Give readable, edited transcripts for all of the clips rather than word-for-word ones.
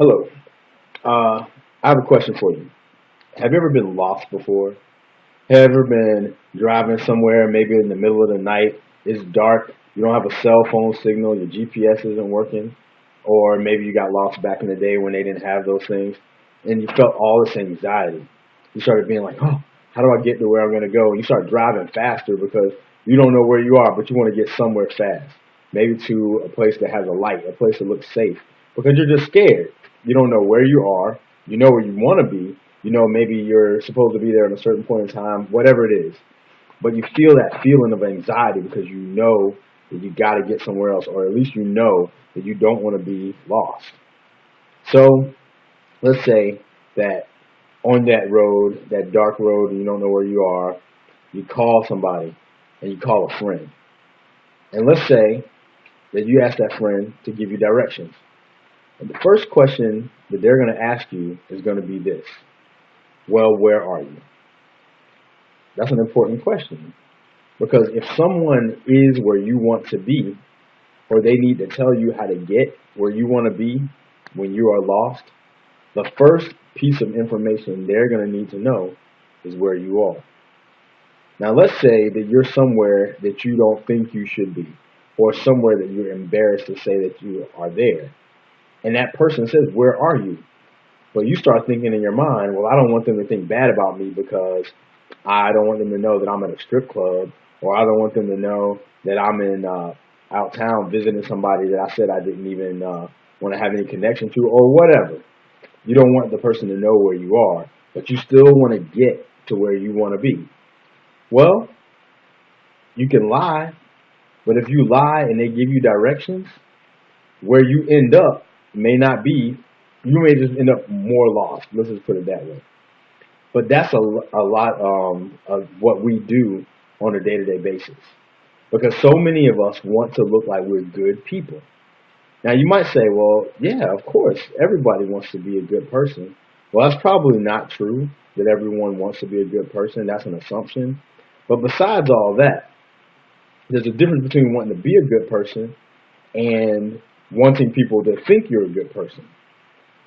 Hello. I have a question for you. Have you ever been lost before? Have you ever been driving somewhere, maybe in the middle of the night? It's dark. You don't have a cell phone signal. Your GPS isn't working. Or maybe you got lost back in the day when they didn't have those things, and you felt all this anxiety. You started being like, "Oh, how do I get to where I'm going to go?" And you start driving faster because you don't know where you are, but you want to get somewhere fast. Maybe to a place that has a light, a place that looks safe, because you're just scared. You don't know where you are. You know where you want to be. You know maybe you're supposed to be there at a certain point in time, whatever it is. But you feel that feeling of anxiety because you know that you got to get somewhere else, or at least you know that you don't want to be lost. So let's say that on that road, that dark road, and you don't know where you are, you call somebody and you call a friend. And let's say that you ask that friend to give you directions. And the first question that they're going to ask you is going to be this: well, where are you? That's an important question because if someone is where you want to be, or they need to tell you how to get where you want to be when you are lost, the first piece of information they're going to need to know is where you are. Now, let's say that you're somewhere that you don't think you should be, or somewhere that you're embarrassed to say that you are there. And that person says, where are you? But you start thinking in your mind, well, I don't want them to think bad about me because I don't want them to know that I'm at a strip club, or I don't want them to know that I'm in out town visiting somebody that I said I didn't even want to have any connection to, or whatever. You don't want the person to know where you are, but you still want to get to where you want to be. Well, you can lie, but if you lie and they give you directions, where you end up may not be, you may just end up more lost. Let's just put it that way. But that's a lot of what we do on a day-to-day basis. Because so many of us want to look like we're good people. Now you might say, well, yeah, of course, everybody wants to be a good person. Well, that's probably not true that everyone wants to be a good person. That's an assumption. But besides all that, there's a difference between wanting to be a good person and wanting people to think you're a good person.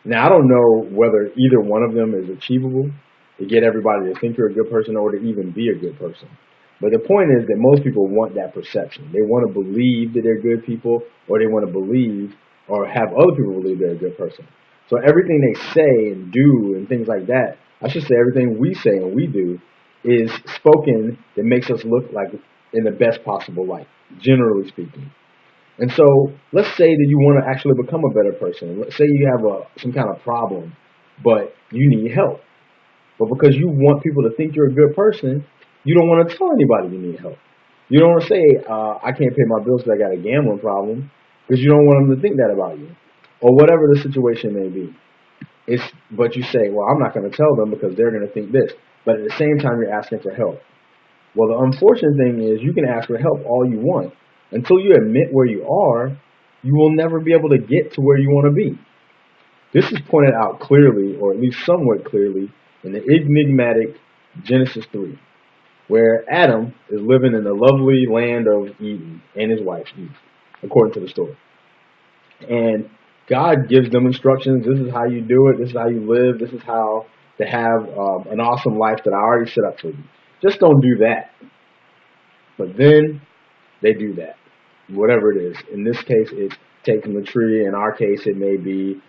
Now, I don't know whether either one of them is achievable to get everybody to think you're a good person or to even be a good person. But the point is that most people want that perception. They want to believe that they're good people, or they want to believe or have other people believe they're a good person. So everything they say and do and things like that, I should say everything we say and we do is spoken that makes us look like in the best possible light, generally speaking. And so let's say that you want to actually become a better person. Let's say you have some kind of problem, but you need help. But because you want people to think you're a good person, you don't want to tell anybody you need help. You don't want to say, I can't pay my bills because I got a gambling problem, because you don't want them to think that about you. Or whatever the situation may be. But you say, well, I'm not going to tell them because they're going to think this. But at the same time, you're asking for help. Well, the unfortunate thing is you can ask for help all you want. Until you admit where you are, you will never be able to get to where you want to be. This is pointed out clearly, or at least somewhat clearly, in the enigmatic Genesis 3, where Adam is living in the lovely land of Eden and his wife Eve, according to the story. And God gives them instructions. This is how you do it. This is how you live. This is how to have an awesome life that I already set up for you. Just don't do that. But then they do that, whatever it is. In this case, it's taking the tree. In our case, it may be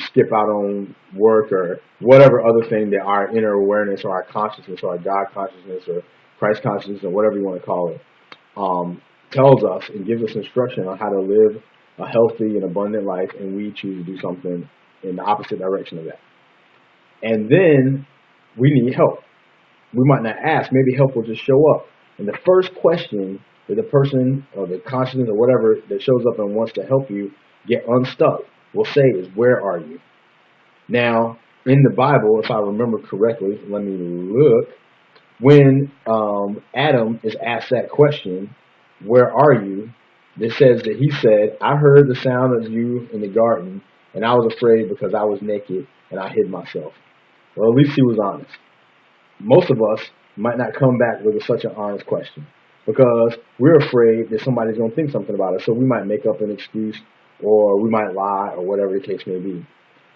skip out on work or whatever other thing that our inner awareness or our consciousness or our God consciousness or Christ consciousness or whatever you want to call it tells us and gives us instruction on how to live a healthy and abundant life, and we choose to do something in the opposite direction of that. And then we need help. We might not ask. Maybe help will just show up. And the first question that the person or the consciousness or whatever that shows up and wants to help you get unstuck will say is, where are you? Now, in the Bible, if I remember correctly, let me look, when Adam is asked that question, where are you? It says that he said, I heard the sound of you in the garden, and I was afraid because I was naked and I hid myself. Well, at least he was honest. Most of us might not come back with such an honest question because we're afraid that somebody's going to think something about us. So we might make up an excuse or we might lie or whatever the case may be.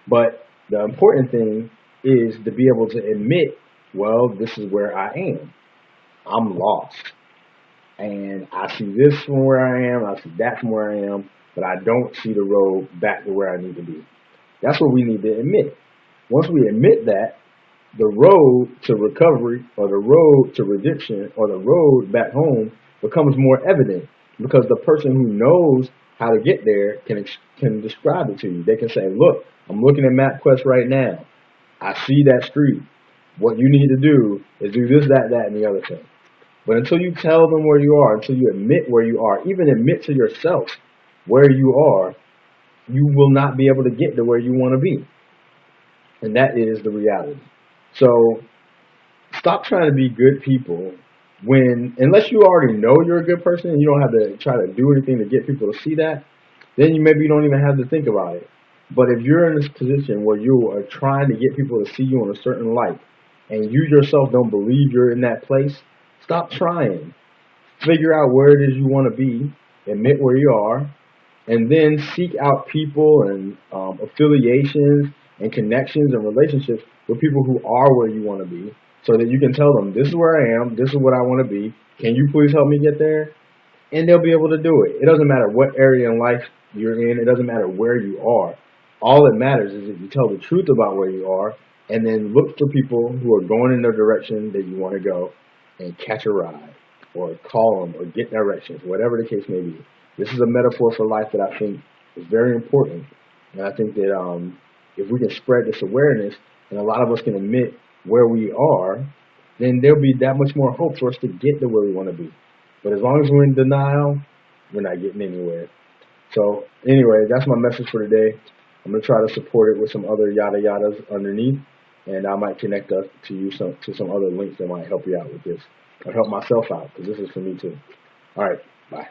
But the important thing is to be able to admit, well, this is where I am. I'm lost. And I see this from where I am, I see that from where I am, but I don't see the road back to where I need to be. That's what we need to admit. Once we admit that, the road to recovery or the road to redemption or the road back home becomes more evident because the person who knows how to get there can describe it to you. They can say, look, I'm looking at MapQuest right now. I see that street. What you need to do is do this, that, and the other thing. But until you tell them where you are, until you admit where you are, even admit to yourself where you are, you will not be able to get to where you want to be. And that is the reality. So stop trying to be good people unless you already know you're a good person and you don't have to try to do anything to get people to see that, then you don't even have to think about it. But if you're in this position where you are trying to get people to see you in a certain light and you yourself don't believe you're in that place, stop trying. Figure out where it is you want to be, admit where you are, and then seek out people and affiliations and connections and relationships with people who are where you want to be so that you can tell them, this is where I am, this is what I want to be, can you please help me get there? And they'll be able to do it. It doesn't matter what area in life you're in, it doesn't matter where you are. All that matters is if you tell the truth about where you are and then look for people who are going in the direction that you want to go and catch a ride or call them or get directions, whatever the case may be. This is a metaphor for life that I think is very important. And I think that if we can spread this awareness and a lot of us can admit where we are, then there'll be that much more hope for us to get to where we want to be. But as long as we're in denial, we're not getting anywhere. So anyway, that's my message for today. I'm gonna try to support it with some other yada yadas underneath, and I might connect us to you to some other links that might help you out with this or help myself out because this is for me too. All right, bye.